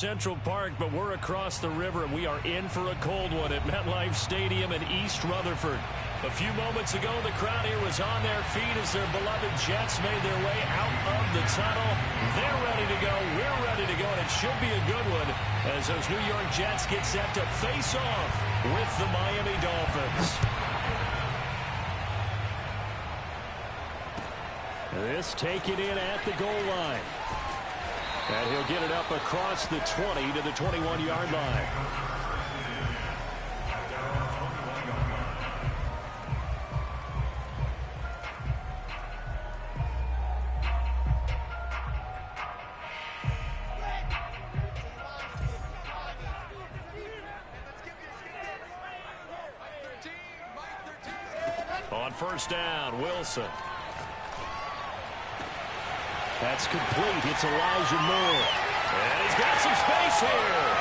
Central Park, but we're across the river, and we are in for a cold one at MetLife Stadium in East Rutherford. A few moments ago, the crowd here was on their feet as their beloved Jets made their way out of the tunnel. They're ready to go. We're ready to go, and it should be a good one as those New York Jets get set to face off with the Miami Dolphins. This taken in at the goal line. And he'll get it up across the 20 to the 21-yard line. On first down, Wilson. That's complete. It's Elijah Moore. And he's got some space here.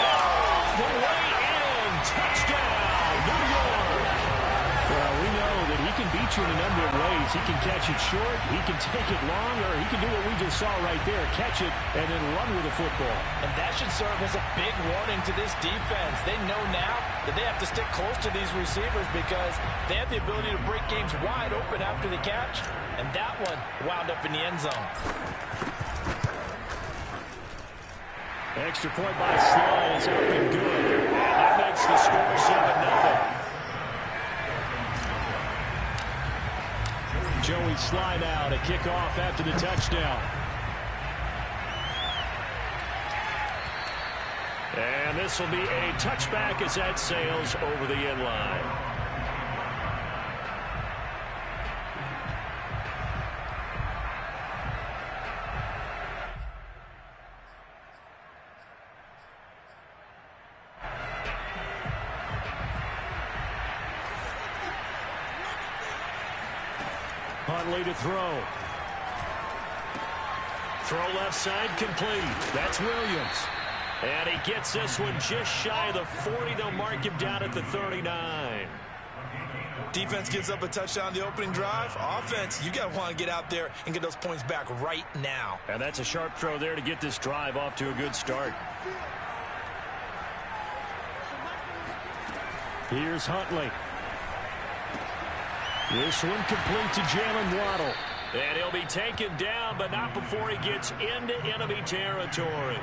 Off the way in. Touchdown, New York. Well, we know that he can beat you in a number of ways. He can catch it short, he can take it long, or he can do what we just saw right there, catch it and then run with the football. And that should serve as a big warning to this defense. They know now that they have to stick close to these receivers because they have the ability to break games wide open after the catch. And that one wound up in the end zone. Extra point by Sly is up and good. And that makes the score 7-0. Joey Sly now to kick off after the touchdown. And this will be a touchback as that sails over the end line. Huntley to throw. Throw left side complete. That's Williams. And he gets this one just shy of the 40. They'll mark him down at the 39. Defense gives up a touchdown the opening drive. Offense, you got to want to get out there and get those points back right now. And that's a sharp throw there to get this drive off to a good start. Here's Huntley. This one complete to Jalen Waddle. And he'll be taken down, but not before he gets into enemy territory.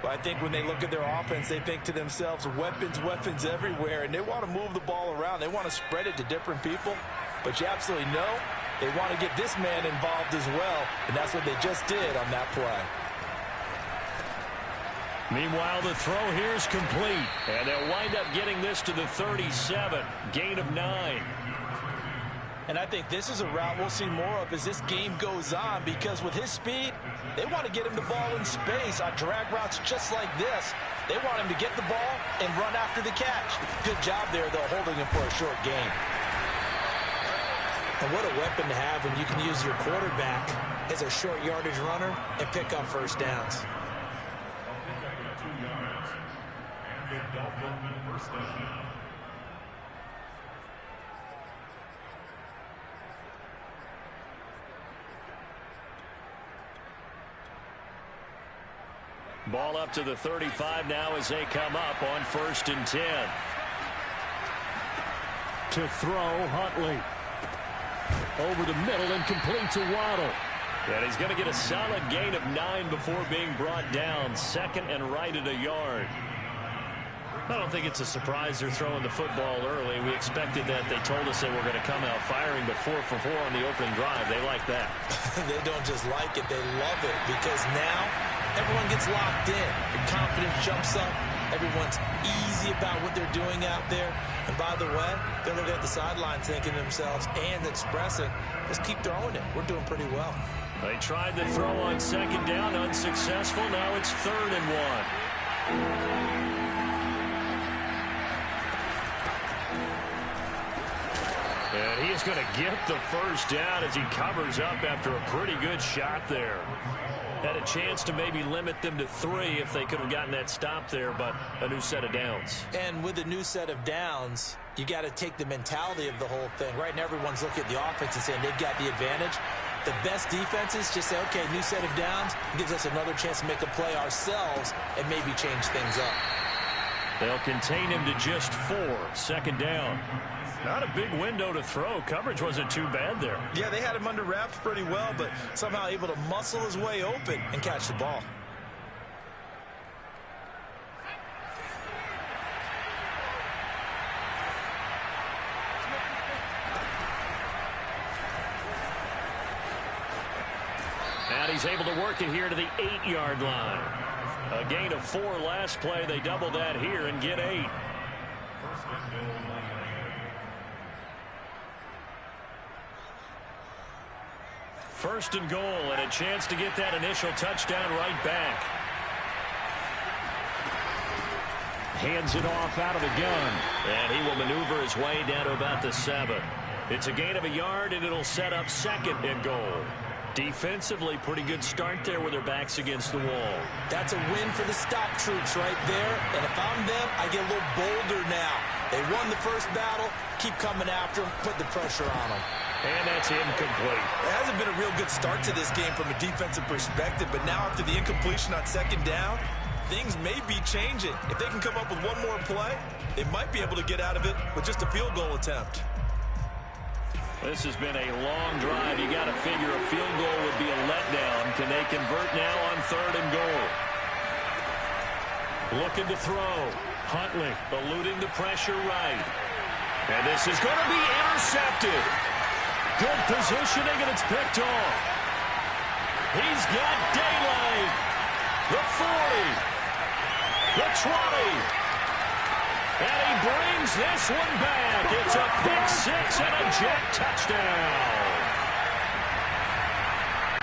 Well, I think when they look at their offense, they think to themselves, weapons everywhere, and they want to move the ball around. They want to spread it to different people. But you absolutely know they want to get this man involved as well, and that's what they just did on that play. Meanwhile, the throw here is complete, and they'll wind up getting this to the 37, gain of 9. And I think this is a route we'll see more of as this game goes on, because with his speed, they want to get him the ball in space on drag routes just like this. They want him to get the ball and run after the catch. Good job there, though, holding him for a short gain. And what a weapon to have when you can use your quarterback as a short yardage runner and pick up first downs. Ball up to the 35 now as they come up on 1st and 10. To throw, Huntley. Over the middle and complete to Waddle. And he's going to get a solid gain of 9 before being brought down. Second and right at a yard. I don't think it's a surprise they're throwing the football early. We expected that. They told us they were going to come out firing, but 4 for 4 on the opening drive. They like that. They don't just like it, they love it, because now everyone gets locked in. The confidence jumps up. Everyone's easy about what they're doing out there. And by the way, they're looking at the sideline thinking to themselves and expressing, let's keep throwing it. We're doing pretty well. They tried the throw on second down, unsuccessful. Now it's 3rd and 1. And he's going to get the first down as he covers up after a pretty good shot there. Had a chance to maybe limit them to 3 if they could have gotten that stop there, but a new set of downs. And with a new set of downs, you got to take the mentality of the whole thing. Right now, everyone's looking at the offense and saying they've got the advantage. The best defenses just say, okay, new set of downs, gives us another chance to make a play ourselves and maybe change things up. They'll contain him to just 4. Second down. Not a big window to throw. Coverage wasn't too bad there. Yeah, they had him under wraps pretty well, but somehow able to muscle his way open and catch the ball. And he's able to work it here to the 8-yard line. A gain of 4 last play. They double that here and get 8. First and goal, and a chance to get that initial touchdown right back. Hands it off out of the gun. And he will maneuver his way down to about the 7. It's a gain of a yard, and it'll set up second and goal. Defensively, pretty good start there with their backs against the wall. That's a win for the stop troops right there. And if I'm them, I get a little bolder now. They won the first battle. Keep coming after them. Put the pressure on them. And that's incomplete. It hasn't been a real good start to this game from a defensive perspective, but now after the incompletion on second down, things may be changing. If they can come up with one more play, they might be able to get out of it with just a field goal attempt. This has been a long drive. You got to figure a field goal would be a letdown. Can they convert now on third and goal? Looking to throw. Huntley eluding the pressure right. And this is going to be intercepted. Good positioning, and it's picked off. He's got daylight. The 40. The 20. And he brings this one back. It's a pick-6 and a jet touchdown.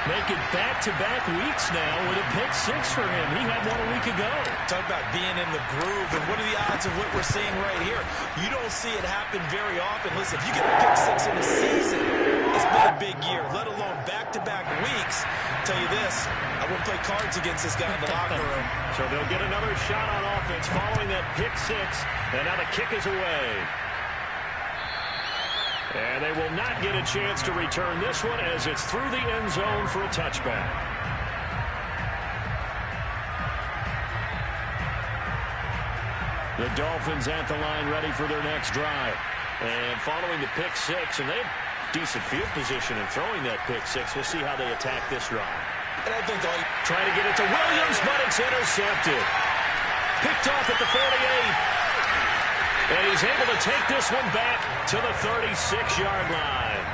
Make it back-to-back weeks now with a pick-6 for him. He had one a week ago. Talk about being in the groove, and what are the odds of what we're seeing right here? You don't see it happen very often. Listen, if you get a pick-6 in a season, it's been a big year, let alone back-to-back weeks. I'll tell you this, I wouldn't play cards against this guy in the locker room. So they'll get another shot on offense following that pick-6, and now the kick is away. And they will not get a chance to return this one as it's through the end zone for a touchback. The Dolphins at the line ready for their next drive. And following the pick-6, and they have decent field position in throwing that pick-6. We'll see how they attack this drive. And I think trying to get it to Williams, but it's intercepted. Picked off at the 48. And he's able to take this one back to the 36-yard line.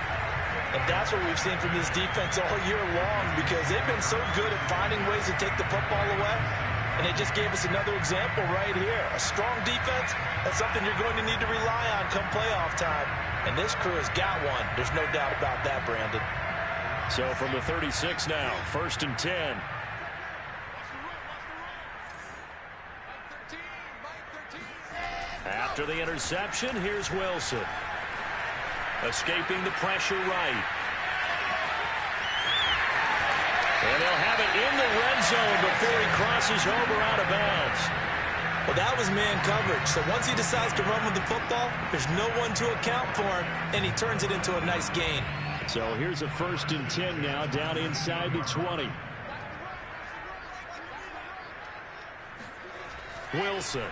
And that's what we've seen from this defense all year long, because they've been so good at finding ways to take the football away. And they just gave us another example right here. A strong defense, that's something you're going to need to rely on come playoff time. And this crew has got one. There's no doubt about that, Brandon. So from the 36 now, 1st and 10. After the interception, here's Wilson. Escaping the pressure right. And they'll have it in the red zone before he crosses over out of bounds. Well, that was man coverage. So once he decides to run with the football, there's no one to account for him, and he turns it into a nice gain. So here's a 1st and 10 now, down inside the 20. Wilson.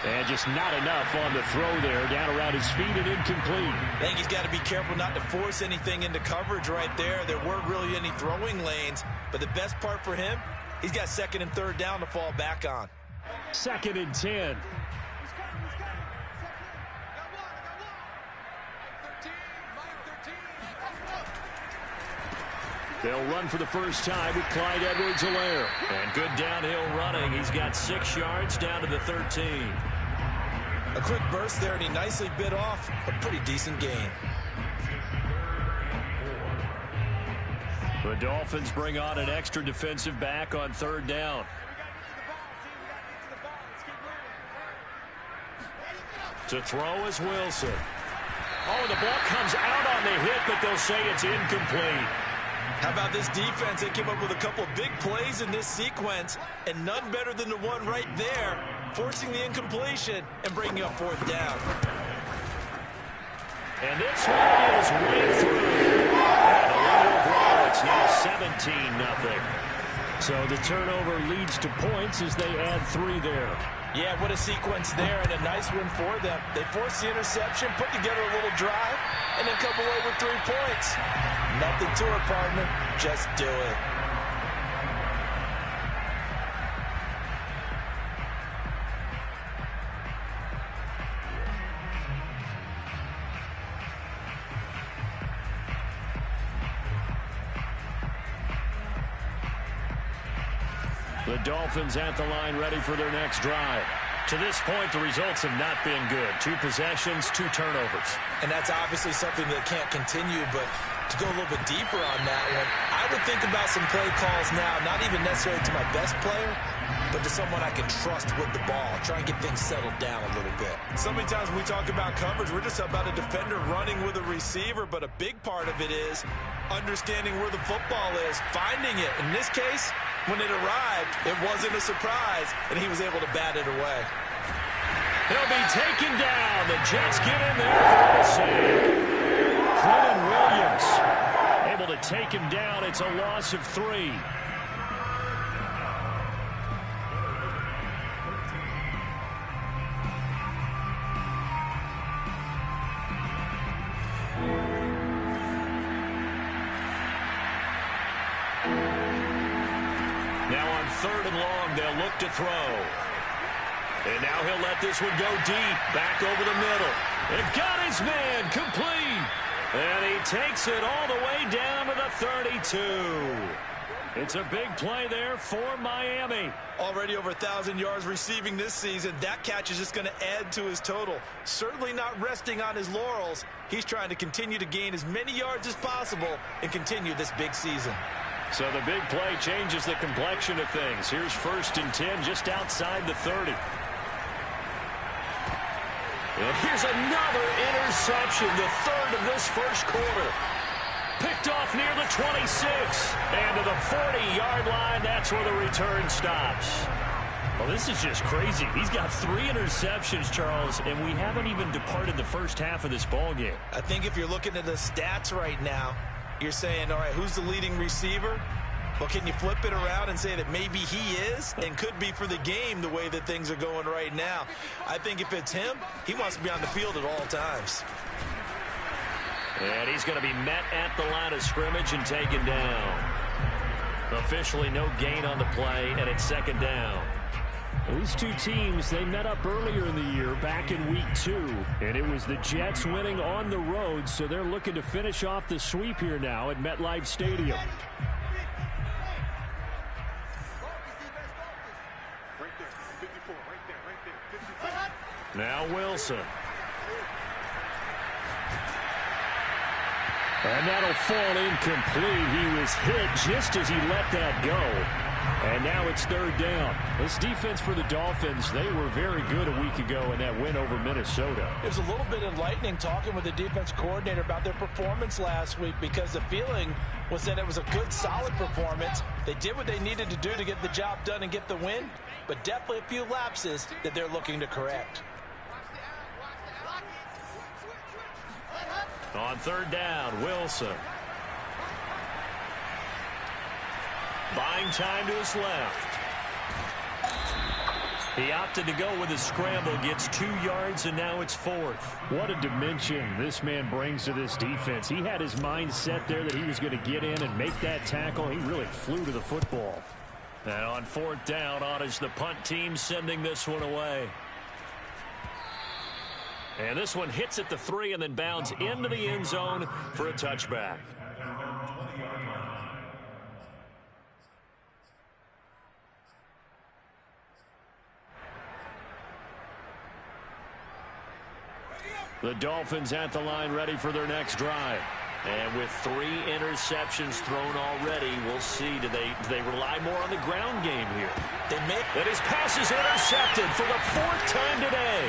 And just not enough on the throw there, down around his feet and incomplete. I think he's got to be careful not to force anything into coverage right there. There weren't really any throwing lanes, but the best part for him, he's got 2nd and 3rd down to fall back on. 2nd and 10. They'll run for the first time with Clyde Edwards-Helaire. And good downhill running. He's got 6 yards down to the 13. A quick burst there, and he nicely bit off a pretty decent gain. The Dolphins bring on an extra defensive back on 3rd down. To throw is Wilson. Oh, the ball comes out on the hit, but they'll say it's incomplete. How about this defense? They came up with a couple of big plays in this sequence, and none better than the one right there, forcing the incompletion and bringing up 4th down. And this one is way through. And overall, it's now 17-0. So the turnover leads to points as they add 3 there. Yeah, what a sequence there, and a nice win for them. They forced the interception, put together a little drive, and then come away with 3 points. Nothing to it, partner. Just do it. The Dolphins at the line, ready for their next drive. To this point, the results have not been good. 2 possessions, 2 turnovers. And that's obviously something that can't continue, but to go a little bit deeper on that one, I would think about some play calls now, not even necessarily to my best player, but to someone I can trust with the ball. Try and get things settled down a little bit. So many times when we talk about coverage, we're just about a defender running with a receiver, but a big part of it is understanding where the football is, finding it. In this case, when it arrived, it wasn't a surprise, and he was able to bat it away. He'll be taken down. The Jets get in there for the save. Clinton Williams able to take him down. It's a loss of 3. Now on 3rd and long, they'll look to throw. And now he'll let this one go deep, back over the middle. And got his man, complete. And he takes it all the way down to the 32. It's a big play there for Miami. Already over 1,000 yards receiving this season. That catch is just going to add to his total. Certainly not resting on his laurels. He's trying to continue to gain as many yards as possible and continue this big season. So the big play changes the complexion of things. Here's 1st and 10 just outside the 30. And here's another interception, the 3rd of this first quarter. Picked off near the 26. And to the 40-yard line, that's where the return stops. Well, this is just crazy. He's got 3 interceptions, Charles, and we haven't even departed the first half of this ballgame. I think if you're looking at the stats right now, you're saying, all right, who's the leading receiver? Well, can you flip it around and say that maybe he is and could be for the game the way that things are going right now? I think if it's him, he wants to be on the field at all times. And he's going to be met at the line of scrimmage and taken down. Officially no gain on the play, and it's 2nd down. These two teams, they met up earlier in the year, back in week 2. And it was the Jets winning on the road, so they're looking to finish off the sweep here now at MetLife Stadium. Now Wilson. And that'll fall incomplete. He was hit just as he let that go. And now it's 3rd down. This defense for the Dolphins, they were very good a week ago in that win over Minnesota. It was a little bit enlightening talking with the defense coordinator about their performance last week, because the feeling was that it was a good, solid performance. They did what they needed to do to get the job done and get the win, but definitely a few lapses that they're looking to correct. On 3rd down, Wilson. Buying time to his left. He opted to go with a scramble, gets 2 yards, and now it's 4th. What a dimension this man brings to this defense. He had his mind set there that he was going to get in and make that tackle. He really flew to the football. And on 4th down, on is the punt team sending this one away. And this one hits at the 3 and then bounds into the end zone for a touchback. The Dolphins at the line, ready for their next drive. And with 3 interceptions thrown already, we'll see. Do they rely more on the ground game here? And his pass is intercepted for the 4th time today.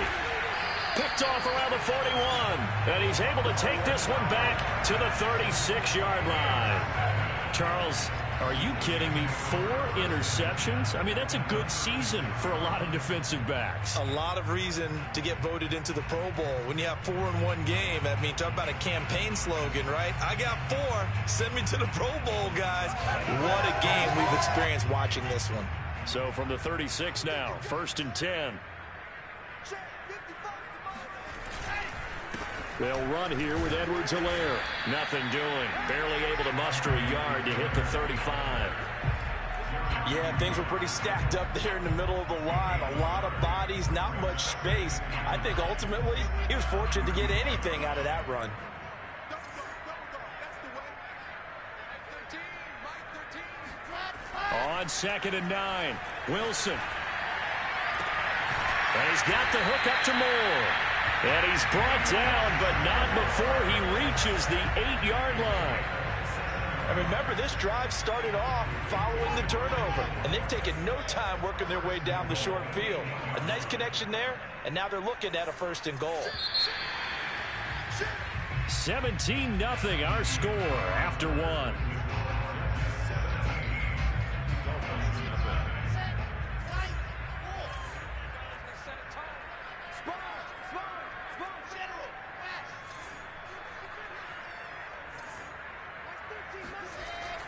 Picked off around the 41. And he's able to take this one back to the 36-yard line. Charles, Are you kidding me? 4 interceptions? I mean, that's a good season for a lot of defensive backs. A lot of reason to get voted into the Pro Bowl. When you have 4 in one game, I mean, talk about a campaign slogan, right? I got 4. Send me to the Pro Bowl, guys. What a game we've experienced watching this one. So from the 36 now, 1st and 10. They'll run here with Edwards-Helaire. Nothing doing. Barely able to muster a yard to hit the 35. Yeah, things were pretty stacked up there in the middle of the line. A lot of bodies, not much space. I think ultimately he was fortunate to get anything out of that run. On 2nd and 9, Wilson. And he's got the hook up to Moore. And he's brought down, but not before he reaches the 8-yard line. And remember, this drive started off following the turnover, and they've taken no time working their way down the short field. A nice connection there, and now they're looking at a 1st and goal. 17-0 our score after 1.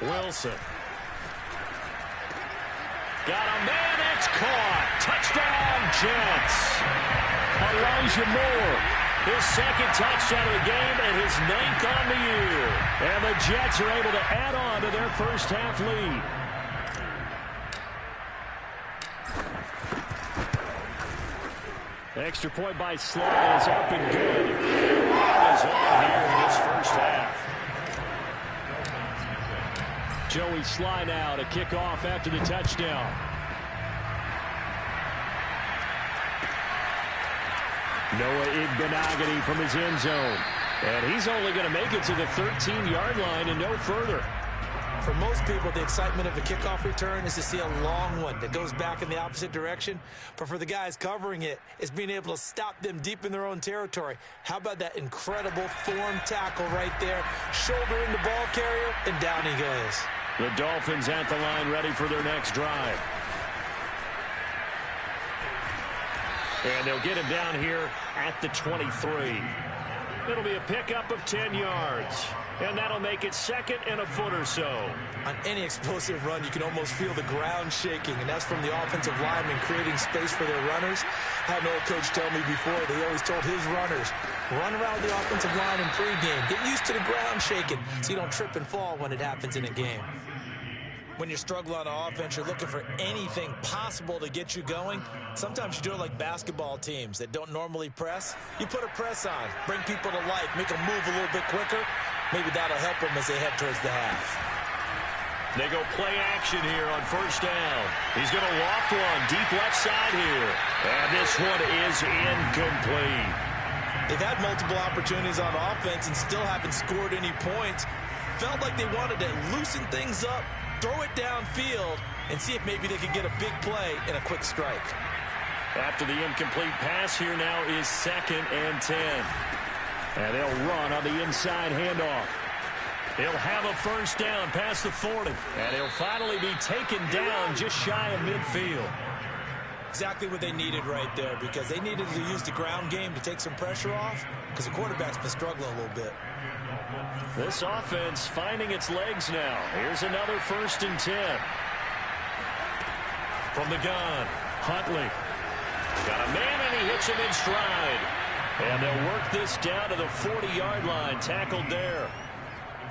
Wilson. Got a man, it's caught. Touchdown, Jets. Elijah Moore, his 2nd touchdown of the game and his 9th on the year. And the Jets are able to add on to their first half lead. Extra point by Sly is up and good. Run is on here in this first half. Joey Sly now to kick off after the touchdown. Noah Igbenogany from his end zone. And he's only going to make it to the 13-yard line and no further. For most people, the excitement of a kickoff return is to see a long one that goes back in the opposite direction. But for the guys covering it, it's being able to stop them deep in their own territory. How about that incredible form tackle right there? Shoulder in the ball carrier, and down he goes. The Dolphins at the line ready for their next drive. And they'll get him down here at the 23. It'll be a pickup of 10 yards. And that'll make it 2nd and a foot or so. On any explosive run, you can almost feel the ground shaking, and that's from the offensive linemen creating space for their runners. I had an old coach tell me before, they always told his runners, run around the offensive line in pregame. Get used to the ground shaking so you don't trip and fall when it happens in a game. When you're struggling on offense, you're looking for anything possible to get you going. Sometimes you do it like basketball teams that don't normally press. You put a press on, bring people to life, make them move a little bit quicker. Maybe that'll help them as they head towards the half. They go play action here on 1st down. He's going to loft one deep left side here. And this one is incomplete. They've had multiple opportunities on offense and still haven't scored any points. Felt like they wanted to loosen things up, throw it downfield, and see if maybe they could get a big play and a quick strike. After the incomplete pass, here now is 2nd and 10. And they'll run on the inside handoff. He'll have a 1st down past the 40. And he'll finally be taken down just shy of midfield. Exactly what they needed right there, because they needed to use the ground game to take some pressure off, because the quarterback's been struggling a little bit. This offense finding its legs now. Here's another 1st and 10. From the gun, Huntley. Got a man, and he hits him in stride. And they'll work this down to the 40-yard line, tackled there.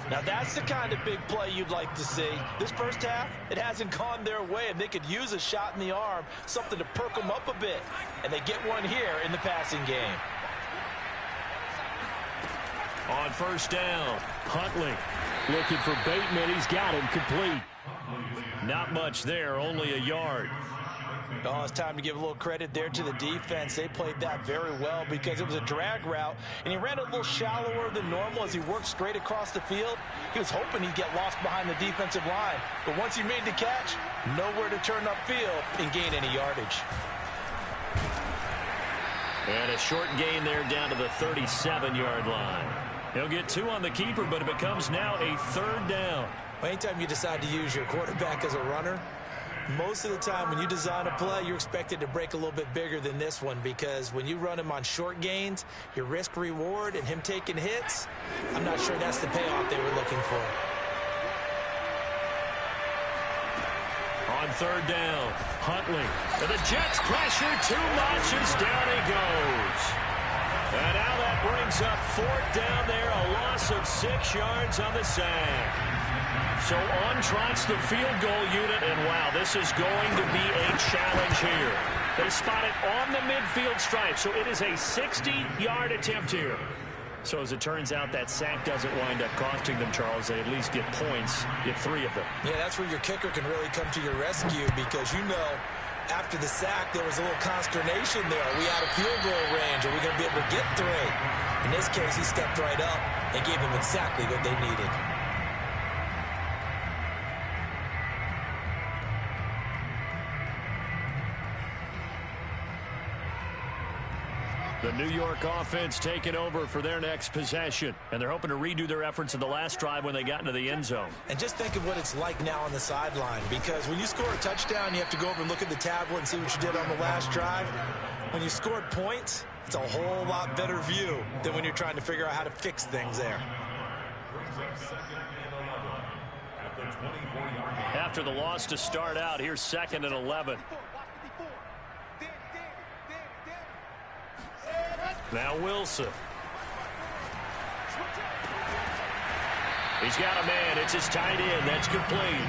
Now that's the kind of big play you'd like to see. This first half, it hasn't gone their way, and they could use a shot in the arm, something to perk them up a bit. And they get one here in the passing game. On 1st down, Huntley looking for Bateman. He's got him complete. Not much there, only a yard. Oh, it's time to give a little credit there to the defense. They played that very well because it was a drag route, and he ran a little shallower than normal as he worked straight across the field. He was hoping he'd get lost behind the defensive line, but once he made the catch, nowhere to turn upfield and gain any yardage. And a short gain there down to the 37-yard line. He'll get 2 on the keeper, but it becomes now a 3rd down. Anytime you decide to use your quarterback as a runner, most of the time when you design a play, you're expected to break a little bit bigger than this one, because when you run him on short gains, your risk-reward and him taking hits, I'm not sure that's the payoff they were looking for. On 3rd down, Huntley. And the Jets pressure too much as down he goes. And now that brings up 4th down there, a loss of 6 yards on the sack. So on trots the field goal unit, and wow, this is going to be a challenge here. They spot it on the midfield stripe, so it is a 60-yard attempt here. So as it turns out, that sack doesn't wind up costing them, Charles. They at least get points, get 3 of them. Yeah, that's where your kicker can really come to your rescue, because you know after the sack there was a little consternation there. Are we out of field goal range? Are we going to be able to get 3? In this case, he stepped right up and gave them exactly what they needed. The New York offense taking over for their next possession. And they're hoping to redo their efforts in the last drive when they got into the end zone. And just think of what it's like now on the sideline, because when you score a touchdown, you have to go over and look at the tablet and see what you did on the last drive. When you scored points, it's a whole lot better view than when you're trying to figure out how to fix things there. After the loss to start out, here's 2nd and 11. Now Wilson. He's got a man. It's his tight end. That's complete.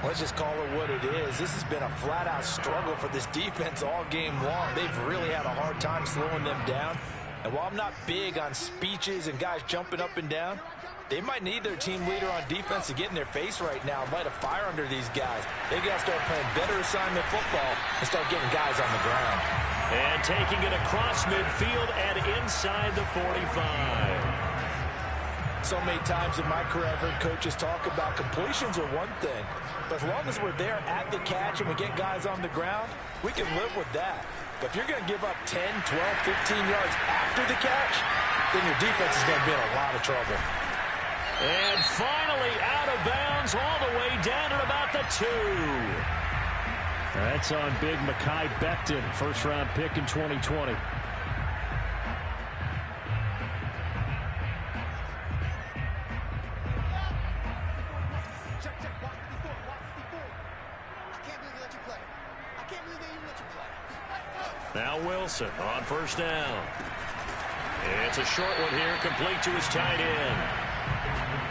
Let's just call it what it is. This has been a flat-out struggle for this defense all game long. They've really had a hard time slowing them down. And while I'm not big on speeches and guys jumping up and down, they might need their team leader on defense to get in their face right now and light a fire under these guys. They got to start playing better assignment football and start getting guys on the ground. And taking it across midfield and inside the 45. So many times in my career, I've heard coaches talk about completions are one thing, but as long as we're there at the catch and we get guys on the ground, we can live with that. But if you're going to give up 10, 12, 15 yards after the catch, then your defense is going to be in a lot of trouble. And finally out of bounds all the way down at about the 2. That's on big Mekhi Becton, first-round pick in 2020. Now Wilson on 1st down. It's a short one here, complete to his tight end.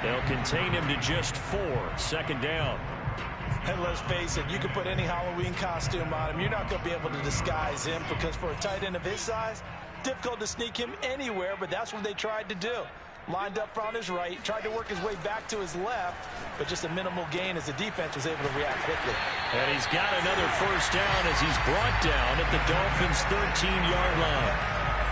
They'll contain him to just 4, 2nd down. And let's face it, you can put any Halloween costume on him. You're not going to be able to disguise him, because for a tight end of his size, difficult to sneak him anywhere, but that's what they tried to do. Lined up on his right, tried to work his way back to his left, but just a minimal gain as the defense was able to react quickly. And he's got another 1st down as he's brought down at the Dolphins' 13-yard line.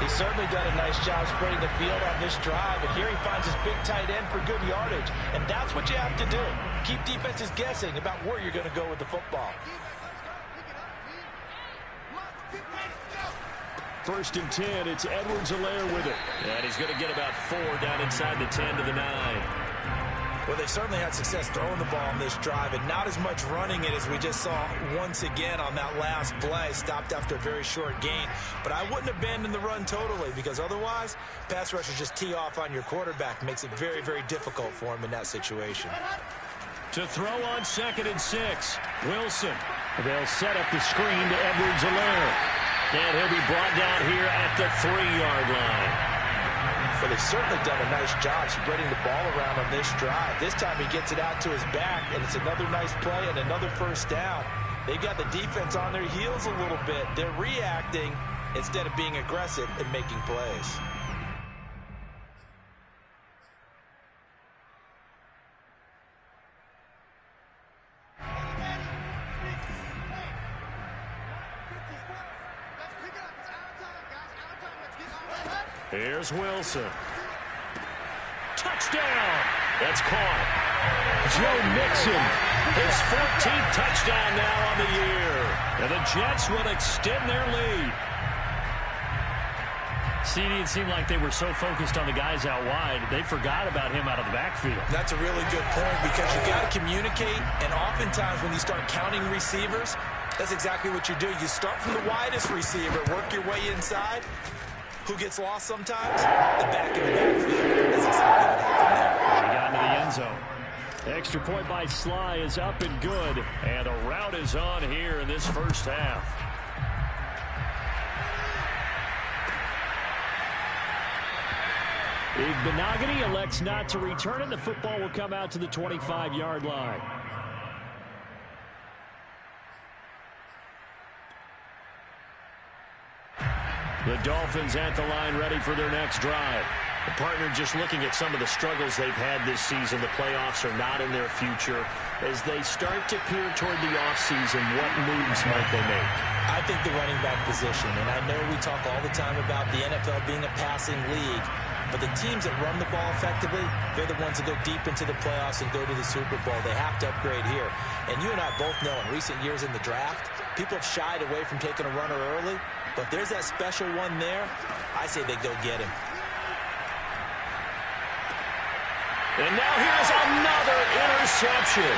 He's certainly done a nice job spreading the field on this drive, and here he finds his big tight end for good yardage. And that's what you have to do. Keep defenses guessing about where you're going to go with the football. 1st and 10, it's Edwards-Helaire with it. And he's going to get about 4 down inside the 10 to the 9. Well, they certainly had success throwing the ball in this drive, and not as much running it as we just saw once again on that last play. Stopped after a very short gain. But I wouldn't abandon the run totally, because otherwise, pass rushers just tee off on your quarterback. Makes it very, very difficult for him in that situation. To throw on 2nd and 6, Wilson. They'll set up the screen to Edwards-Helaire. And he'll be brought down here at the 3-yard line. But they've certainly done a nice job spreading the ball around on this drive. This time he gets it out to his back, and it's another nice play and another 1st down. They got the defense on their heels a little bit. They're reacting instead of being aggressive and making plays. Here's Wilson. Touchdown! That's caught. Joe Mixon, his 14th touchdown now on the year. And the Jets will extend their lead. CD, it seemed like they were so focused on the guys out wide, they forgot about him out of the backfield. That's a really good point because you got to communicate, and oftentimes when you start counting receivers, that's exactly what you do. You start from the widest receiver, work your way inside. Who gets lost sometimes? The back in the backfield. That's exactly what happened there. He got into the end zone. The extra point by Sly is up and good, and a rout is on here in this first half. Igbenogany elects not to return it. The football will come out to the 25-yard line. The Dolphins at the line ready for their next drive. The partner just looking at some of the struggles they've had this season. The playoffs are not in their future. As they start to peer toward the offseason, what moves might they make? I think the running back position, and I know we talk all the time about the NFL being a passing league, but the teams that run the ball effectively, they're the ones that go deep into the playoffs and go to the Super Bowl. They have to upgrade here. And you and I both know in recent years in the draft, people have shied away from taking a runner early, but if there's that special one there, I say they go get him. And now here's another interception.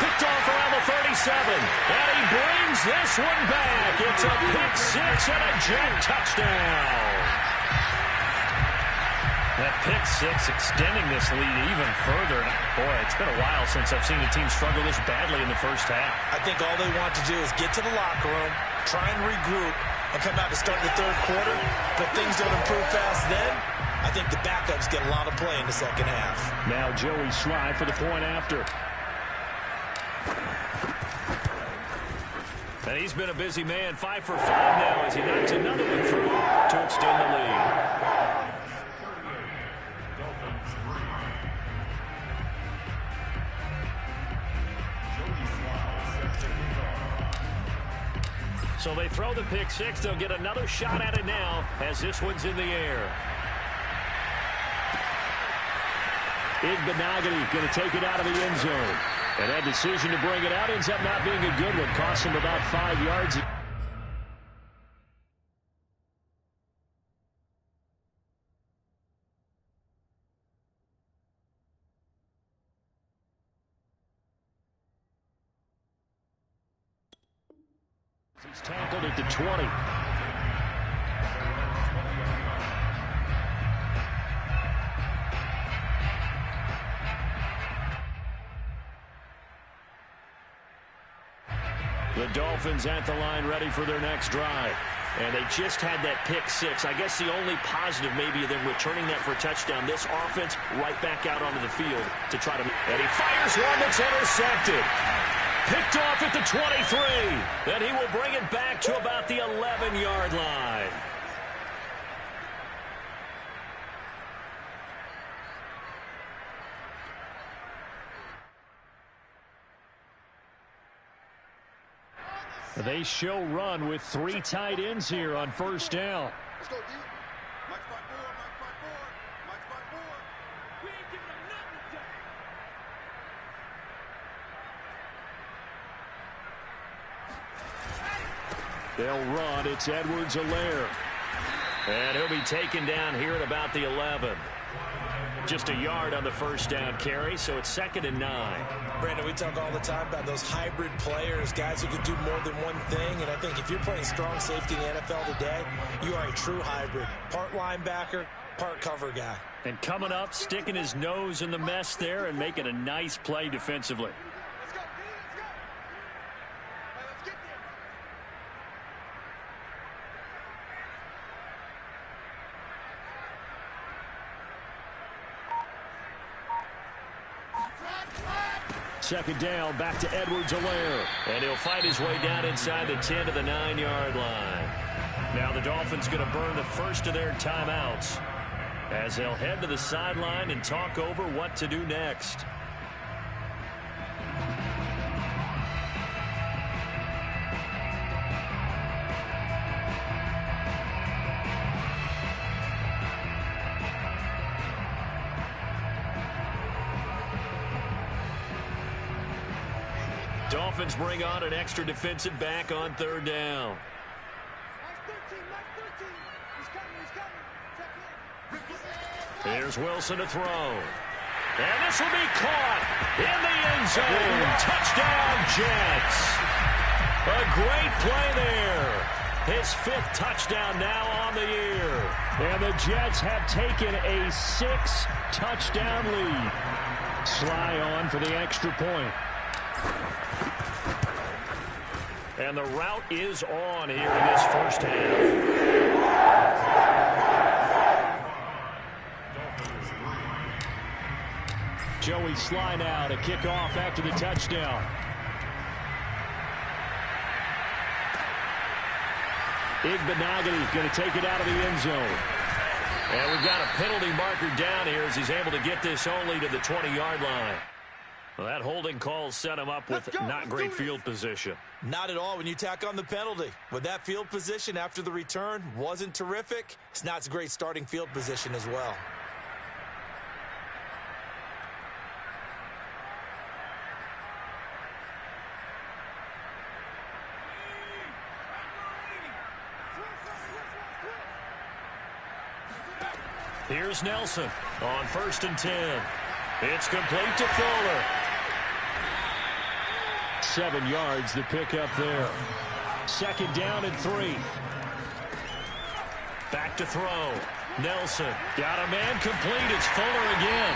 Picked off around the 37. And he brings this one back. It's a pick six and a jet touchdown. That pick six extending this lead even further. Boy, it's been a while since I've seen a team struggle this badly in the first half. I think all they want to do is get to the locker room, try and regroup, and come out to start the third quarter. But things don't improve fast then. I think the backups get a lot of play in the second half. Now Joey Sly for the point after. And he's been a busy man. 5 for 5 now as he knocks another one through to extend the lead. So they throw the pick six. They'll get another shot at it now as this one's in the air. Igbenogany going to take it out of the end zone. And that decision to bring it out ends up not being a good one. Costs him about 5 yards. He's tackled at the 20. The Dolphins at the line ready for their next drive. And they just had that pick six. I guess the only positive maybe of them returning that for a touchdown. This offense right back out onto the field to try to... And he fires one that's intercepted. Picked off at the 23. Then he will bring it back to about the 11-yard line. They show run with 3 tight ends here on first down. Let's go, D. Mike spot forward, Mike spot forward, Mike spot forward. We ain't giving them nothing today. They'll run. It's Edwards-Helaire. And he'll be taken down here at about the 11. Just a yard on the first down carry, so it's 2nd and 9. Brandon, we talk all the time about those hybrid players, guys who can do more than one thing. And I think if you're playing strong safety in the NFL today, you are a true hybrid. Part linebacker, part cover guy. And coming up, sticking his nose in the mess there and making a nice play defensively. Let's go, D. Let's go. Hey, let's get there. Second down, back to Edwards-Helaire. And he'll fight his way down inside the 10 to the 9-yard line. Now the Dolphins going to burn the first of their timeouts as they'll head to the sideline and talk over what to do next. Dolphins bring on an extra defensive back on 3rd down. Mike 13, Mike 13. He's coming. Here's Wilson to throw. And this will be caught in the end zone. Touchdown, Jets. A great play there. His 5th touchdown now on the year. And the Jets have taken a 6-touchdown lead. Sly on for the extra point. And the route is on here in this first half. Joey Sly now to kick off after the touchdown. Igbenogany going to take it out of the end zone. And we've got a penalty marker down here as he's able to get this only to the 20-yard line. Well, that holding call set him up with not great field position. Not at all when you tack on the penalty. With that field position after the return wasn't terrific, it's not a great starting field position as well. Here's Nelson on 1st and 10. It's complete to Fuller. 7 yards the pickup there. 2nd down and 3. Back to throw. Nelson got a man complete. It's Fuller again.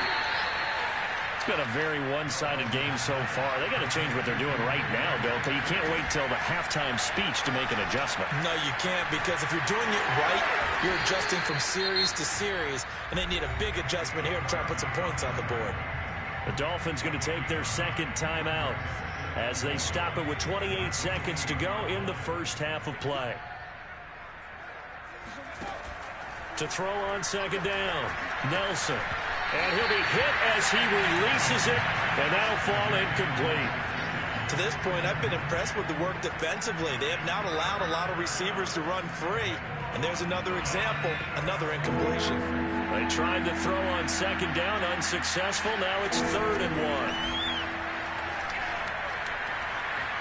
It's been a very one-sided game so far. They got to change what they're doing right now, don't they? You can't wait till the halftime speech to make an adjustment. No, you can't, because if you're doing it right, you're adjusting from series to series, and they need a big adjustment here to try and put some points on the board. The Dolphins going to take their 2nd timeout as they stop it with 28 seconds to go in the first half of play. To throw on 2nd down, Nelson. And he'll be hit as he releases it, and that'll fall incomplete. To this point, I've been impressed with the work defensively. They have not allowed a lot of receivers to run free. And there's another example, another incompletion. They tried to throw on 2nd down, unsuccessful. Now it's 3rd and 1.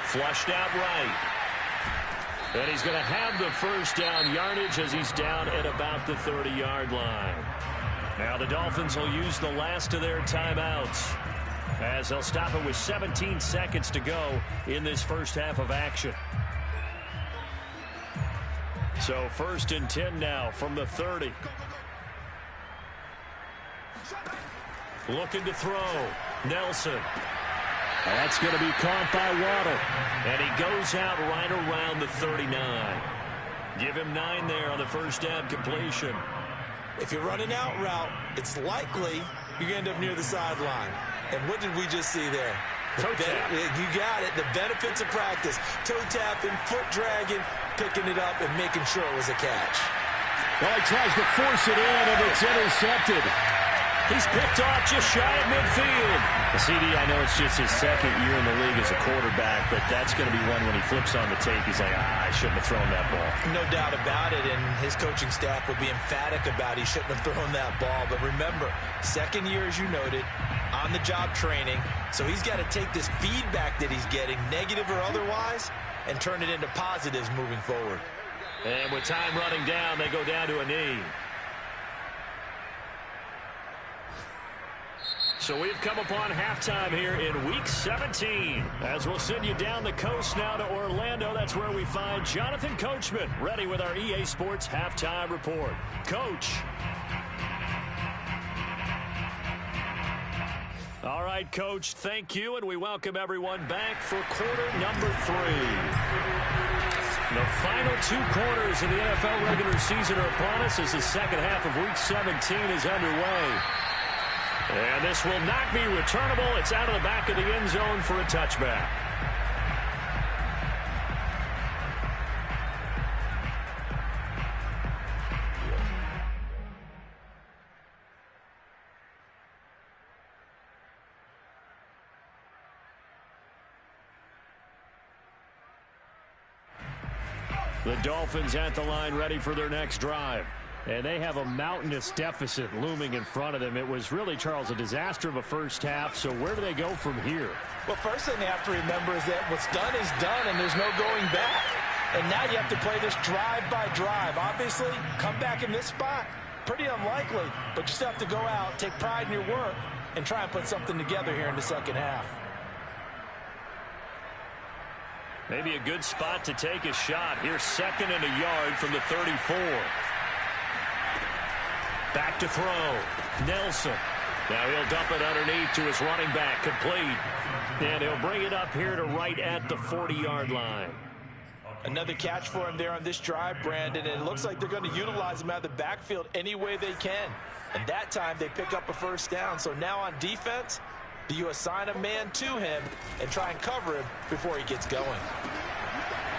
Flushed out right. And he's going to have the 1st down yardage as he's down at about the 30-yard line. Now the Dolphins will use the last of their timeouts as they'll stop it with 17 seconds to go in this first half of action. So 1st and 10 now from the 30. Looking to throw. Nelson. That's going to be caught by Waddle. And he goes out right around the 39. Give him 9 there on the 1st down completion. If you're running out route, it's likely you're going to end up near the sideline. And what did we just see there? Toe tap. You got it. The benefits of practice. Toe tapping, foot dragging, picking it up, and making sure it was a catch. Well, he tries to force it in, and it's intercepted. He's picked off just shy of midfield. The CD, I know it's just his 2nd year in the league as a quarterback, but that's going to be one when he flips on the tape, he's like, I shouldn't have thrown that ball. No doubt about it, and his coaching staff will be emphatic about he shouldn't have thrown that ball. But remember, 2nd year, as you noted, on-the-job training, so he's got to take this feedback that he's getting, negative or otherwise, and turn it into positives moving forward. And with time running down, they go down to a knee. So we've come upon halftime here in Week 17. As we'll send you down the coast now to Orlando, that's where we find Jonathan Coachman, ready with our EA Sports Halftime Report. Coach. All right, Coach, thank you, and we welcome everyone back for quarter number 3. The final 2 quarters of the NFL regular season are upon us as the second half of Week 17 is underway. And this will not be returnable. It's out of the back of the end zone for a touchback. The Dolphins at the line ready for their next drive. And they have a mountainous deficit looming in front of them. It was really, Charles, a disaster of a first half. So where do they go from here? Well, first thing they have to remember is that what's done is done, and there's no going back. And now you have to play this drive by drive. Obviously, come back in this spot, pretty unlikely, but you still have to go out, take pride in your work, and try and put something together here in the second half. Maybe a good spot to take a shot. Here's 2nd and a yard from the 34. Back to throw. Nelson. Now he'll dump it underneath to his running back. Complete. And he'll bring it up here to right at the 40-yard line. Another catch for him there on this drive, Brandon, and it looks like they're going to utilize him out of the backfield any way they can. And that time they pick up a first down. So now on defense, do you assign a man to him and try and cover him before he gets going?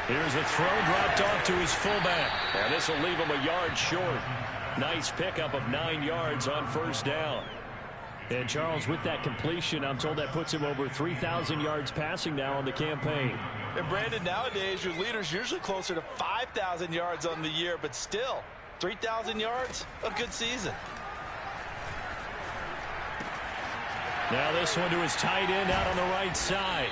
Here's a throw dropped off to his fullback. And this will leave him a yard short. Nice pickup of 9 yards on first down. And Charles, with that completion, I'm told that puts him over 3,000 yards passing now on the campaign. And Brandon, nowadays your leader's usually closer to 5,000 yards on the year, but still, 3,000 yards, a good season. Now this one to his tight end out on the right side.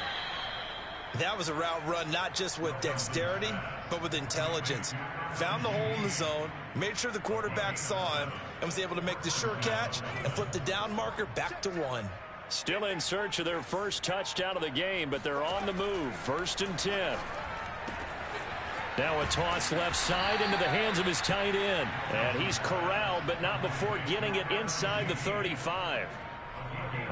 That was a route run not just with dexterity, but with intelligence. Found the hole in the zone, made sure the quarterback saw him, and was able to make the sure catch and flip the down marker back to 1. Still in search of their first touchdown of the game, but they're on the move. 1st and 10. Now a toss left side into the hands of his tight end. And he's corralled, but not before getting it inside the 35.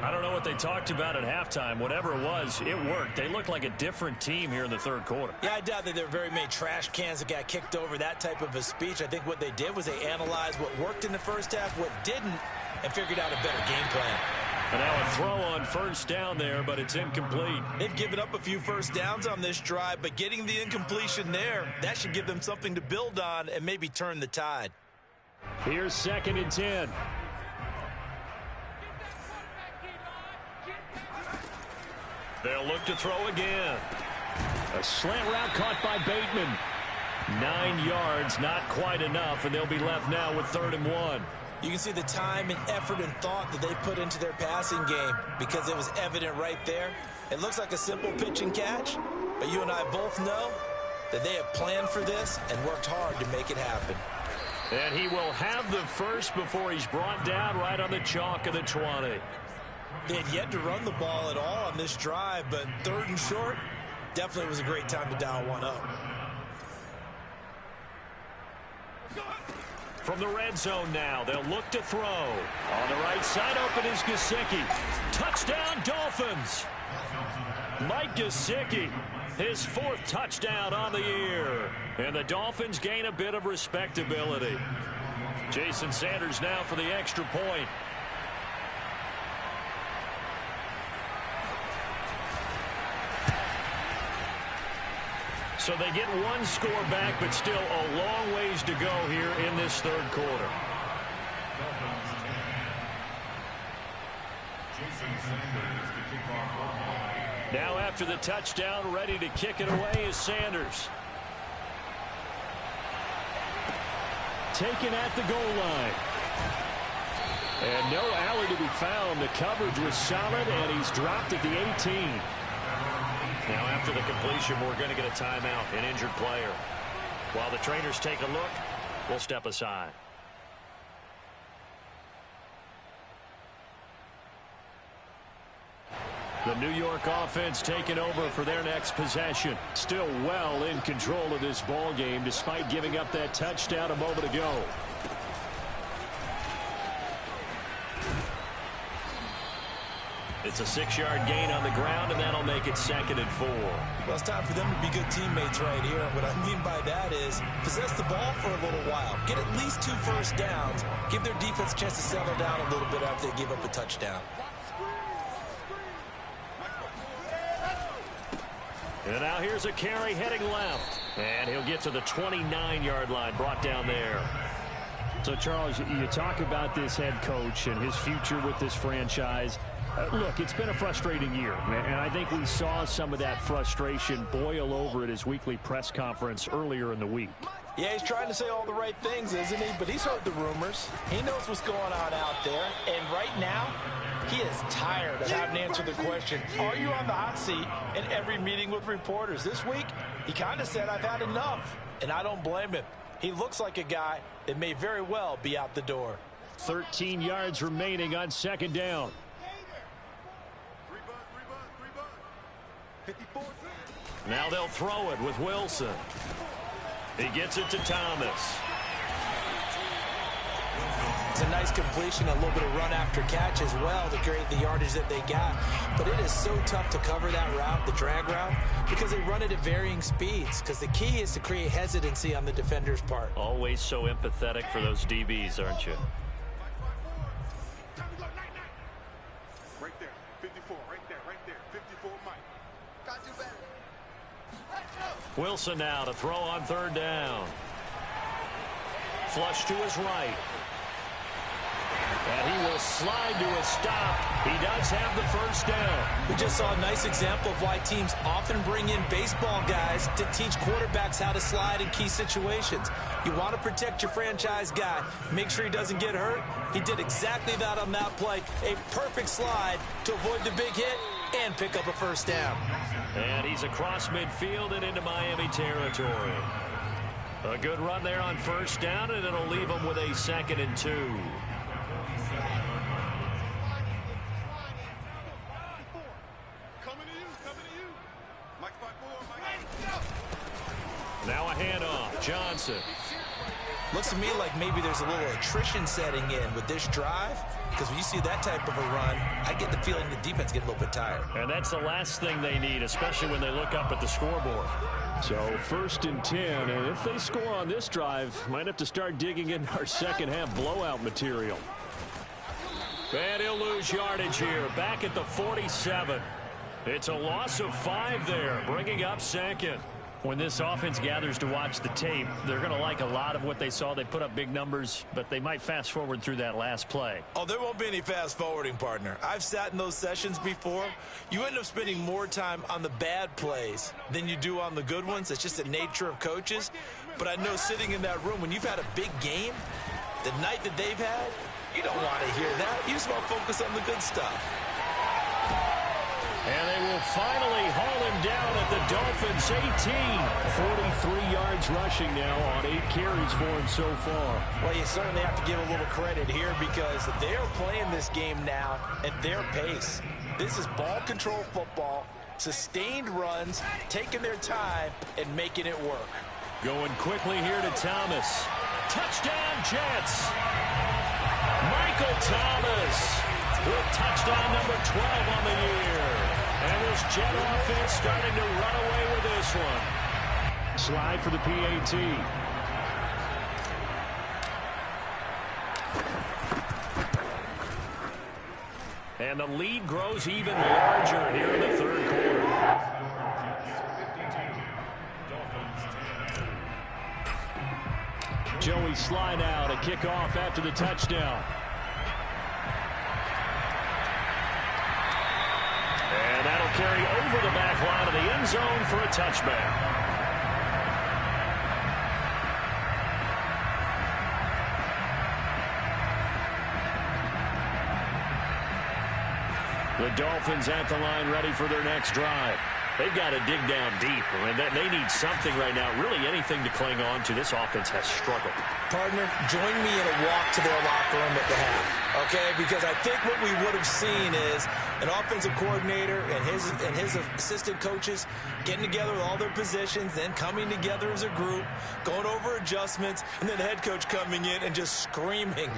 I don't know what they talked about at halftime. Whatever it was, it worked. They looked like a different team here in the 3rd quarter. Yeah, I doubt that there were very many trash cans that got kicked over, that type of a speech. I think what they did was they analyzed what worked in the first half, what didn't, and figured out a better game plan. And now a throw on first down there, but it's incomplete. They've given up a few first downs on this drive, but getting the incompletion there, that should give them something to build on and maybe turn the tide. Here's 2nd and 10. They'll look to throw again. A slant route caught by Bateman. 9 yards, not quite enough, and they'll be left now with 3rd and 1. You can see the time and effort and thought that they put into their passing game because it was evident right there. It looks like a simple pitch and catch, but you and I both know that they have planned for this and worked hard to make it happen. And he will have the first before he's brought down right on the chalk of the 20. They had yet to run the ball at all on this drive, but 3rd and short definitely was a great time to dial one up. From the red zone now, they'll look to throw. On the right side, open is Gesicki. Touchdown, Dolphins! Mike Gesicki, his 4th touchdown on the year. And the Dolphins gain a bit of respectability. Jason Sanders now for the extra point. So they get 1 score back, but still a long ways to go here in this 3rd quarter. Now after the touchdown, ready to kick it away is Sanders. Taken at the goal line. And no alley to be found. The coverage was solid, and he's dropped at the 18. Now after the completion, we're going to get a timeout, an injured player. While the trainers take a look, we'll step aside. The New York offense taking over for their next possession. Still well in control of this ball game despite giving up that touchdown a moment ago. It's a 6-yard gain on the ground, and that'll make it 2nd and 4. Well, it's time for them to be good teammates right here. What I mean by that is possess the ball for a little while. Get at least 2 first downs. Give their defense a chance to settle down a little bit after they give up a touchdown. And now here's a carry heading left. And he'll get to the 29-yard line, brought down there. So, Charles, you talk about this head coach and his future with this franchise. Look, it's been a frustrating year, and I think we saw some of that frustration boil over at his weekly press conference earlier in the week. Yeah, he's trying to say all the right things, isn't he? But he's heard the rumors. He knows what's going on out there. And right now, He is tired of having to answer the question, are you on the hot seat, in every meeting with reporters. This week, he kind of said, I've had enough, and I don't blame him. He looks like a guy that may very well be out the door. 13 yards remaining on second down. 54. Now they'll throw it with Wilson. He gets it to Thomas. It's a nice completion, a little bit of run after catch as well to create the yardage that they got. But it is so tough to cover that route, the drag route, because they run it at varying speeds. Because the key is to create hesitancy on the defender's part. Always so empathetic for those DBs, aren't you? Right there, 54, right there, 54, Mike. Got to do better. Wilson now to throw on third down. Flush to his right. And he will slide to a stop. He does have the first down. We just saw a nice example of why teams often bring in baseball guys to teach quarterbacks how to slide in key situations. You want to protect your franchise guy. Make sure he doesn't get hurt. He did exactly that on that play. A perfect slide to avoid the big hit and pick up a first down. And he's across midfield and into Miami territory. A good run there on first down, and it'll leave him with a 2nd and 2. Now a handoff. Johnson. Looks to me like maybe there's a little attrition setting in with this drive, because when you see that type of a run, I get the feeling the defense gets a little bit tired. And that's the last thing they need, especially when they look up at the scoreboard. So 1st and 10, and if they score on this drive, might have to start digging in our second half blowout material. And he'll lose yardage here, back at the 47. It's a loss of 5 there, bringing up 2nd. When this offense gathers to watch the tape, they're going to like a lot of what they saw. They put up big numbers, but they might fast forward through that last play. Oh, there won't be any fast forwarding, partner. I've sat in those sessions before. You end up spending more time on the bad plays than you do on the good ones. It's just the nature of coaches. But I know sitting in that room, when you've had a big game, the night that they've had, you don't want to hear that. You just want to focus on the good stuff. And they will finally haul him down at the Dolphins' 18. 43 yards rushing now on 8 carries for him so far. Well, you certainly have to give a little credit here because they're playing this game now at their pace. This is ball control football, sustained runs, taking their time, and making it work. Going quickly here to Thomas. Touchdown, Jets. Michael Thomas with touchdown number 12 on the year. And this Jet offense starting to run away with this one. Slide for the PAT. And the lead grows even larger here in the 3rd quarter. Joey slide out, a kickoff after the touchdown. And that'll carry over the back line of the end zone for a touchback. The Dolphins at the line ready for their next drive. They've got to dig down deep. I mean, they need something right now, really anything to cling on to. This offense has struggled. Partner, join me in a walk to their locker room at the half, okay? Because I think what we would have seen is an offensive coordinator and his assistant coaches getting together with all their positions, then coming together as a group, going over adjustments, and then the head coach coming in and just screaming,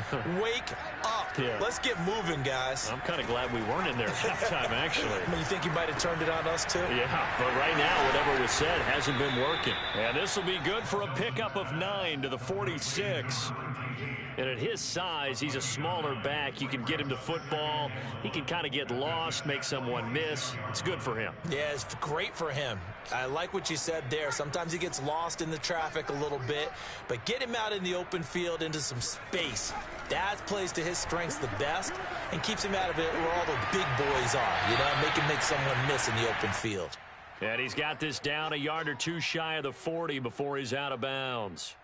wake up. Yeah. Let's get moving, guys. I'm kind of glad we weren't in there at halftime, actually. You think you might have turned it on us, too? Yeah, but right now, whatever was said hasn't been working. And this will be good for a pickup of 9 to the 46. And at his size, he's a smaller back. You can get him to football. He can kind of get lost, make someone miss. It's good for him. Yeah, it's great for him. I like what you said there. Sometimes he gets lost in the traffic a little bit, but get him out in the open field into some space. That plays to his strengths the best and keeps him out of it where all the big boys are, you know, make someone miss in the open field. And he's got this down a yard or two shy of the 40 before he's out of bounds.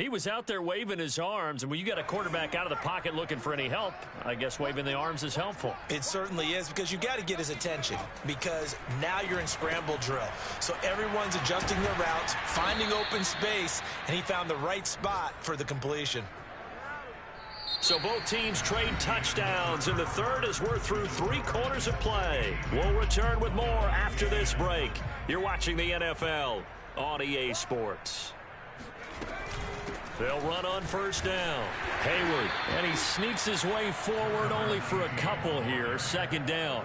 He was out there waving his arms, and when you got a quarterback out of the pocket looking for any help, I guess waving the arms is helpful. It certainly is, because you got to get his attention, because now you're in scramble drill. So everyone's adjusting their routes, finding open space, and he found the right spot for the completion. So both teams trade touchdowns in the third as we're through 3 quarters of play. We'll return with more after this break. You're watching the NFL on EA Sports. They'll run on first down. Hayward, and he sneaks his way forward only for a couple here. Second down.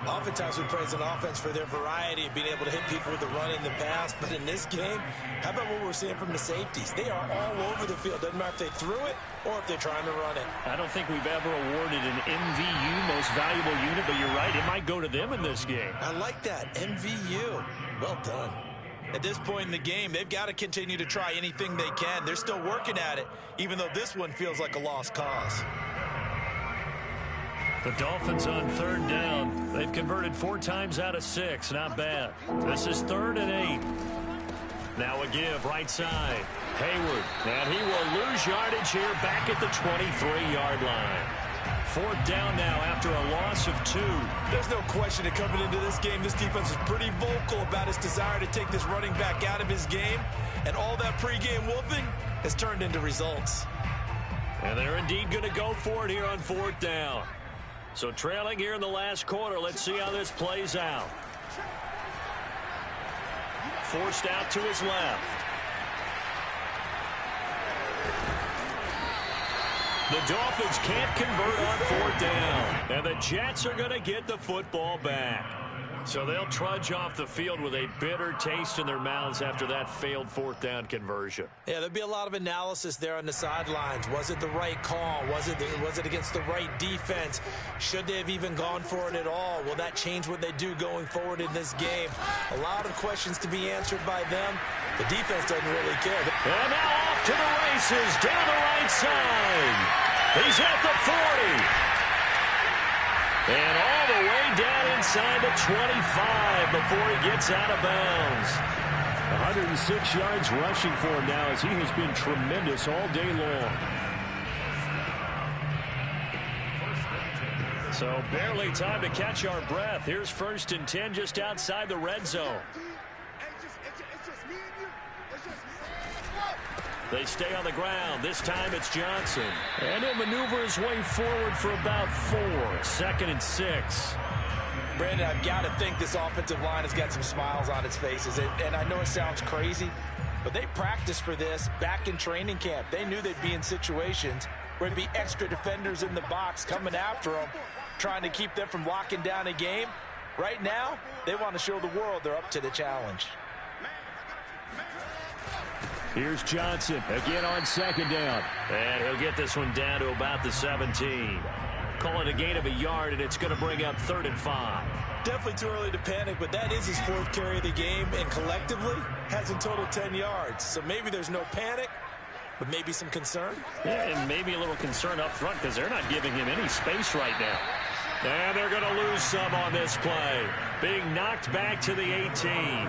Oftentimes we praise an offense for their variety of being able to hit people with the run in the pass. But in this game, how about what we're seeing from the safeties? They are all over the field. Doesn't matter if they threw it or if they're trying to run it. I don't think we've ever awarded an MVU, most valuable unit, but you're right. It might go to them in this game. I like that. MVU. Well done. At this point in the game, they've got to continue to try anything they can. They're still working at it, even though this one feels like a lost cause. The Dolphins on third down. They've converted 4 times out of 6. Not bad. This is 3rd and 8. Now a give right side. Hayward. And he will lose yardage here back at the 23-yard line. 4th down now after a loss of 2. There's no question that coming into this game, this defense is pretty vocal about its desire to take this running back out of his game. And all that pregame wolfing has turned into results. And they're indeed going to go for it here on 4th down. So trailing here in the last quarter. Let's see how this plays out. Forced out to his left. The Dolphins can't convert on 4th down. And the Jets are going to get the football back. So they'll trudge off the field with a bitter taste in their mouths after that failed 4th down conversion. Yeah, there'll be a lot of analysis there on the sidelines. Was it the right call? Was it against the right defense? Should they have even gone for it at all? Will that change what they do going forward in this game? A lot of questions to be answered by them. The defense doesn't really care. And now off to the races down the right side. He's at the 40. And all the way down inside the 25 before he gets out of bounds. 106 yards rushing for him now as he has been tremendous all day long. So barely time to catch our breath. Here's 1st and 10 just outside the red zone. They stay on the ground. This time it's Johnson. And he'll maneuver his way forward for about 4. 2nd and 6. Brandon, I've got to think this offensive line has got some smiles on its faces. And I know it sounds crazy, but they practiced for this back in training camp. They knew they'd be in situations where there'd be extra defenders in the box coming after them, trying to keep them from locking down a game. Right now, they want to show the world they're up to the challenge. Here's Johnson again on 2nd down. And he'll get this one down to about the 17. Call it a gain of a yard, and it's going to bring up 3rd and 5. Definitely too early to panic, but that is his 4th carry of the game, and collectively has in total 10 yards. So maybe there's no panic, but maybe some concern. Yeah, and maybe a little concern up front because they're not giving him any space right now. And they're going to lose some on this play. Being knocked back to the 18.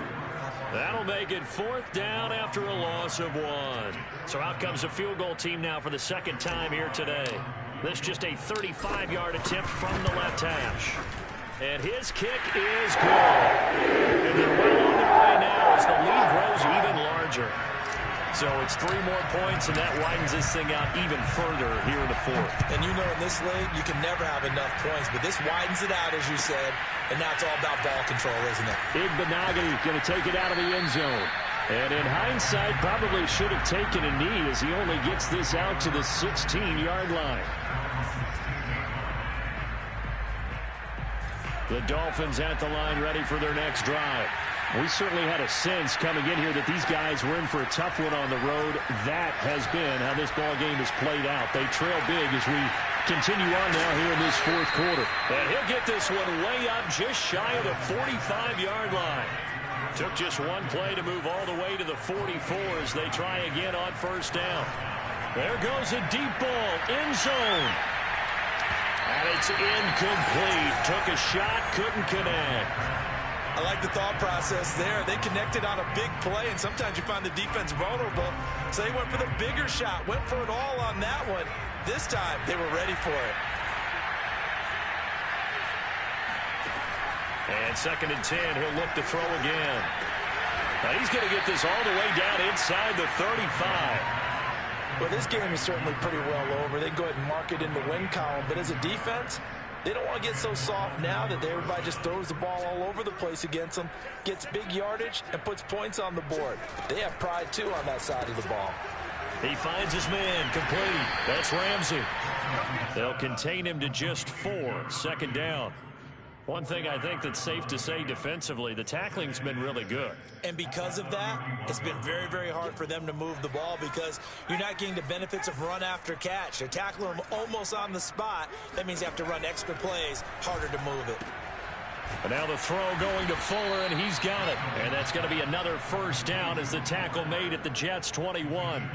That'll make it 4th down after a loss of 1. So out comes a field goal team now for the 2nd time here today. This just a 35-yard attempt from the left hash. And his kick is good. And they're well on their way now as the lead grows even larger. So it's 3 more points, and that widens this thing out even further here in the 4th. And you know in this league, you can never have enough points, but this widens it out, as you said, and now it's all about ball control, isn't it? Big Benagany going to take it out of the end zone. And in hindsight, probably should have taken a knee as he only gets this out to the 16-yard line. The Dolphins at the line ready for their next drive. We certainly had a sense coming in here that these guys were in for a tough one on the road. That has been how this ball game has played out. They trail big as we continue on now here in this 4th quarter. And he'll get this one way up just shy of the 45-yard line. Took just one play to move all the way to the 44 as they try again on 1st down. There goes a deep ball, end zone. And it's incomplete. Took a shot, couldn't connect. I like like the thought process there. They connected on a big play, and sometimes you find the defense vulnerable. So they went for the bigger shot, went for it all on that one. This time, they were ready for it. And 2nd and 10, he'll look to throw again. Now he's going to get this all the way down inside the 35. Well, this game is certainly pretty well over. They can go ahead and mark it in the win column. But as a defense, they don't want to get so soft now that everybody just throws the ball all over the place against them, gets big yardage, and puts points on the board. They have pride, too, on that side of the ball. He finds his man, complete. That's Ramsey. They'll contain him to just 4, 2nd down. One thing I think that's safe to say defensively, the tackling's been really good. And because of that, it's been very, very hard for them to move the ball because you're not getting the benefits of run after catch. They're tackling them almost on the spot. That means you have to run extra plays, harder to move it. And now the throw going to Fuller, and he's got it. And that's going to be another 1st down as the tackle made at the Jets' 21.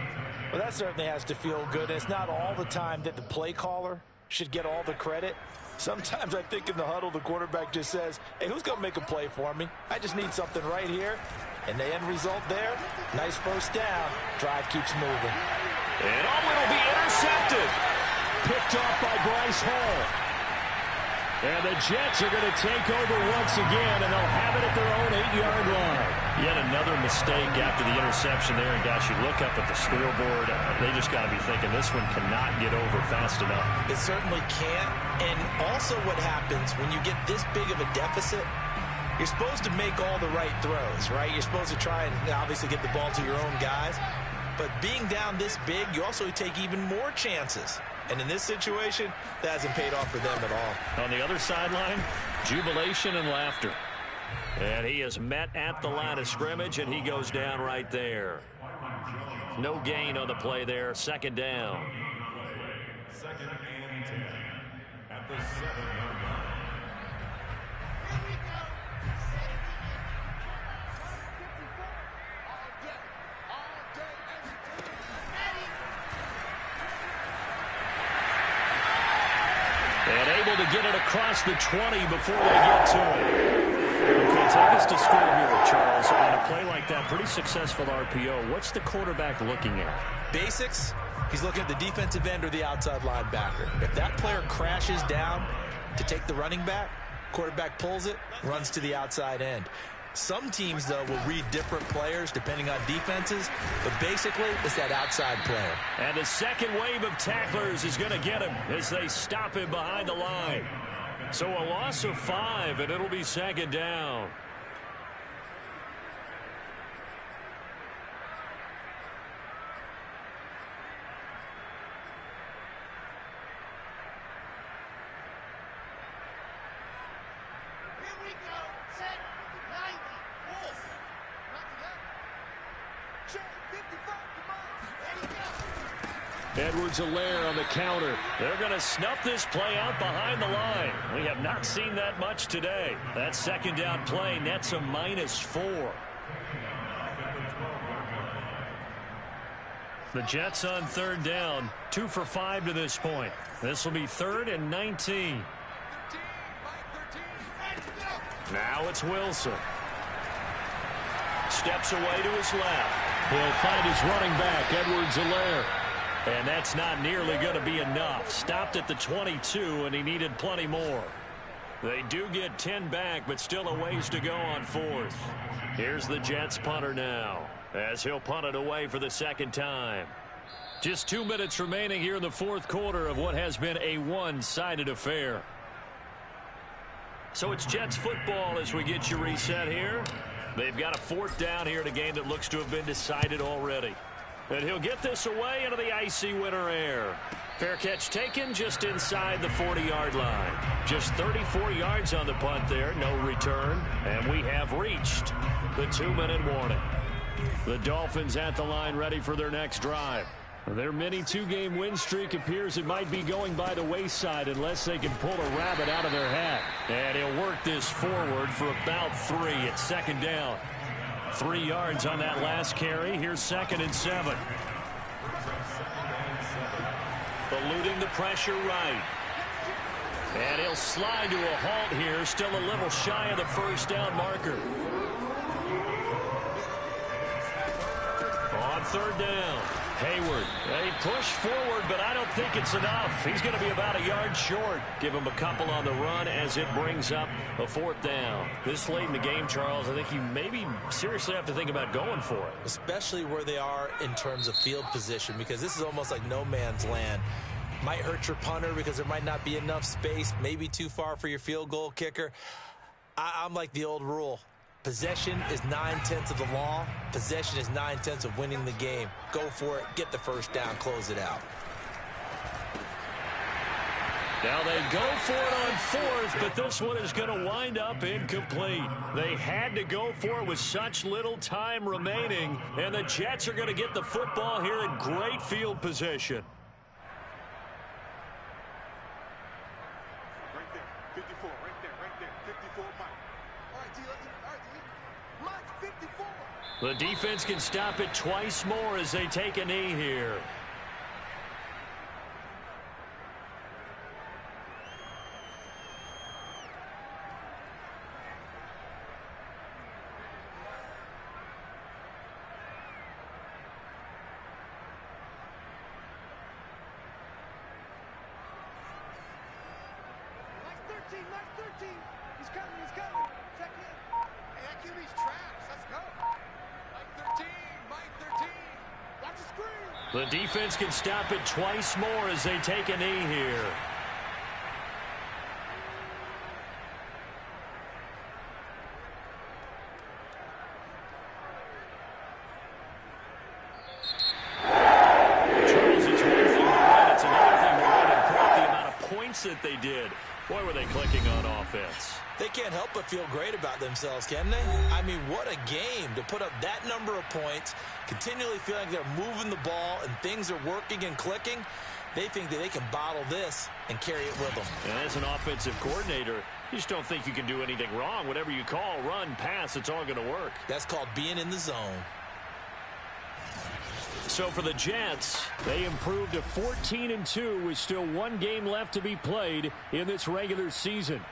Well, that certainly has to feel good. It's not all the time that the play caller should get all the credit. Sometimes I think in the huddle, the quarterback just says, hey, who's going to make a play for me? I just need something right here. And the end result there, nice 1st down. Drive keeps moving. And it'll be intercepted. Picked off by Bryce Hall. And the Jets are going to take over once again, and they'll have it at their own 8-yard line. Yet another mistake after the interception there. And, gosh, you look up at the scoreboard, they just got to be thinking this one cannot get over fast enough. It certainly can't. And also what happens when you get this big of a deficit, you're supposed to make all the right throws, right? You're supposed to try and obviously get the ball to your own guys. But being down this big, you also take even more chances. And in this situation, that hasn't paid off for them at all. On the other sideline, jubilation and laughter. And he is met at the line of scrimmage, and he goes down right there. No gain on the play there. 2nd down. 2nd and 10 at the 7-yard line. And able to get it across the 20 before they get to it. Okay, take us to school here, Charles. On a play like that, pretty successful RPO. What's the quarterback looking at? Basics. He's looking at the defensive end or the outside linebacker. If that player crashes down to take the running back, quarterback pulls it, runs to the outside end. Some teams, though, will read different players depending on defenses, but basically it's that outside player. And the second wave of tacklers is going to get him as they stop him behind the line. So a loss of 5, and it'll be 2nd down. Edwards-Helaire on the counter. They're going to snuff this play out behind the line. We have not seen that much today. That 2nd down play nets a -4. The Jets on 3rd down, 2 for 5 to this point. This will be 3rd and 19. Now it's Wilson. Steps away to his left. He'll find his running back, Edwards-Helaire. And that's not nearly going to be enough. Stopped at the 22, and he needed plenty more. They do get 10 back, but still a ways to go on 4th. Here's the Jets punter now, as he'll punt it away for the 2nd time. Just 2 minutes remaining here in the 4th quarter of what has been a one-sided affair. So it's Jets football as we get you reset here. They've got a 4th down here in a game that looks to have been decided already. And he'll get this away into the icy winter air. Fair catch taken just inside the 40-yard line. Just 34 yards on the punt there, no return. And we have reached the 2-minute warning. The Dolphins at the line ready for their next drive. Their mini 2-game win streak appears it might be going by the wayside unless they can pull a rabbit out of their hat. And he'll work this forward for about 3 at 2nd down. 3 yards on that last carry. Here's 2nd and 7. Eluding the pressure right. And he'll slide to a halt here, still a little shy of the first down marker. On third down, Hayward. They push forward, but I don't think it's enough. He's going to be about a yard short. Give him a couple on the run as it brings up a fourth down. This late in the game, Charles, I think you maybe seriously have to think about going for it. Especially where they are in terms of field position, because this is almost like no man's land. Might hurt your punter because there might not be enough space, maybe too far for your field goal kicker. I'm like the old rule. Possession is 9/10 of the law. Possession is 9/10 of winning the game. Go for it. Get the first down. Close it out. Now they go for it on fourth, but this one is going to wind up incomplete. They had to go for it with such little time remaining, and the Jets are going to get the football here in great field position. Right there. 54. Right there. Right there. 54, Mike. All right, D. All right, D. Mike, 54. The defense can stop it twice more as they take a knee here. Mike 13. He's coming. Check in. Hey, that QB's trash. Let's go. Mike 13. Watch the screen. The defense can stop it twice more as they take a knee here. Charles, it's one thing to win. It's another thing to win and put up the amount of points that they did. Boy, were they clicking on offense. They can't help but feel great about themselves, can they? I mean, what a game to put up that number of points, continually feeling they're moving the ball and things are working and clicking. They think that they can bottle this and carry it with them. And as an offensive coordinator, you just don't think you can do anything wrong. Whatever you call, run, pass, it's all going to work. That's called being in the zone. So for the Jets, they improved to 14-2 with still one game left to be played in this regular season.